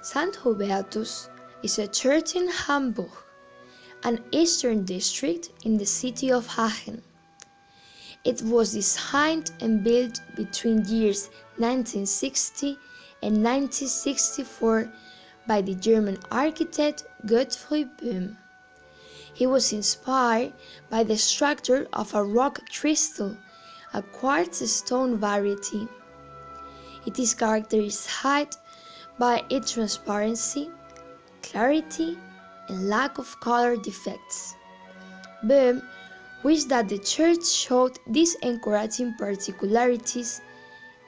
St. Hubertus is a church in Hamburg, an eastern district in the city of Aachen. It was designed and built between years 1960 and 1964 by the German architect Gottfried Böhm. He was inspired by the structure of a rock crystal, a quartz stone variety. It is characterized by its transparency, clarity, and lack of color defects. Böhm wished that the church showed these encouraging particularities,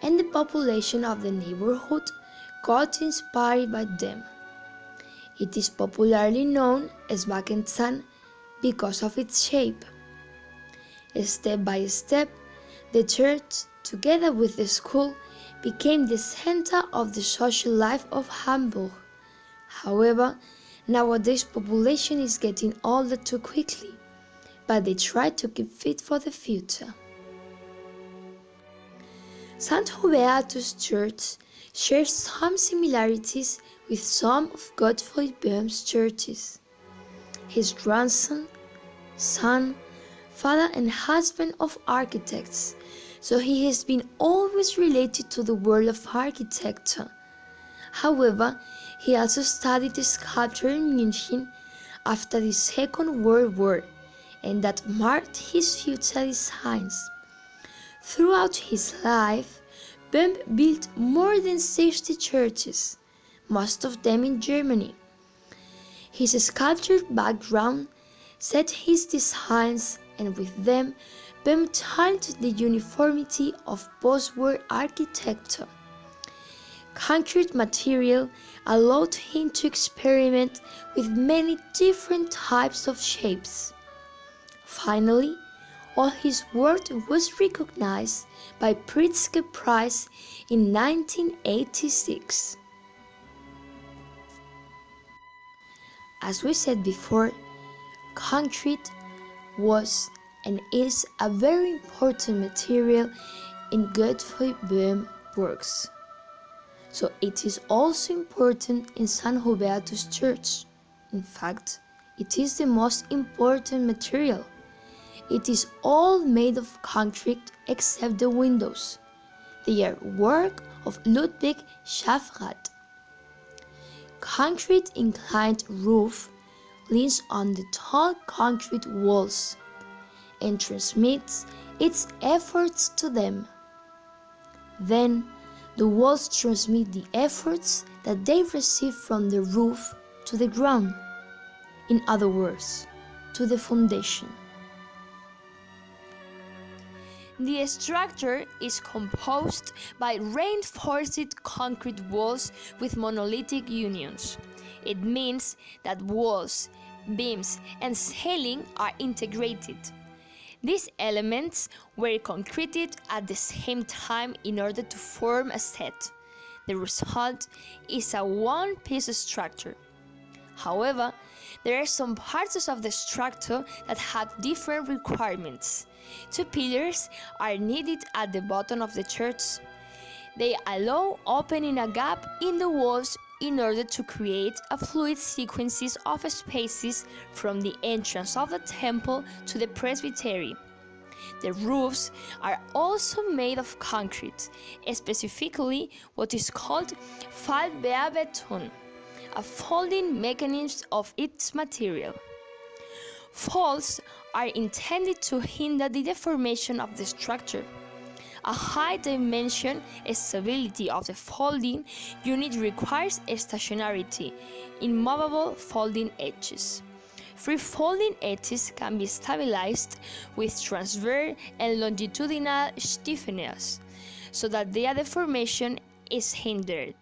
and the population of the neighborhood got inspired by them. It is popularly known as St because of its shape. Step by step, the church, together with the school, became the center of the social life of Hamburg. However, nowadays population is getting older too quickly, but they try to keep fit for the future. St. Hubertus Church shares some similarities with some of Gottfried Böhm's churches. His grandson, son, father and husband of architects, so he has been always related to the world of architecture. However, he also studied sculpture in München after the Second World War, and that marked his future designs. Throughout his life, Böhm built more than 60 churches, most of them in Germany. His sculpture background set his designs, and with them, Böhm taught the uniformity of post-war architecture. Concrete material allowed him to experiment with many different types of shapes. Finally, all his work was recognized by Pritzker Prize in 1986. As we said before, concrete was and is a very important material in Gottfried Böhm's works. So it is also important in St. Hubertus Church. In fact, it is the most important material. It is all made of concrete except the windows. They are work of Ludwig Schafrath. Concrete inclined roof leans on the tall concrete walls and transmits its efforts to them. Then the walls transmit the efforts that they receive from the roof to the ground. In other words, to the foundation. The structure is composed by reinforced concrete walls with monolithic unions. It means that walls, beams, and ceiling are integrated. These elements were concreted at the same time in order to form a set. The result is a one-piece structure. However, there are some parts of the structure that have different requirements. 2 pillars are needed at the bottom of the church. They allow opening a gap in the walls in order to create a fluid sequences of spaces from the entrance of the temple to the presbytery. The roofs are also made of concrete, specifically what is called Fallbearbeton, a folding mechanism of its material. Folds are intended to hinder the deformation of the structure. A high dimension stability of the folding unit requires stationarity in movable folding edges. Free folding edges can be stabilized with transverse and longitudinal stiffeners so that their deformation is hindered.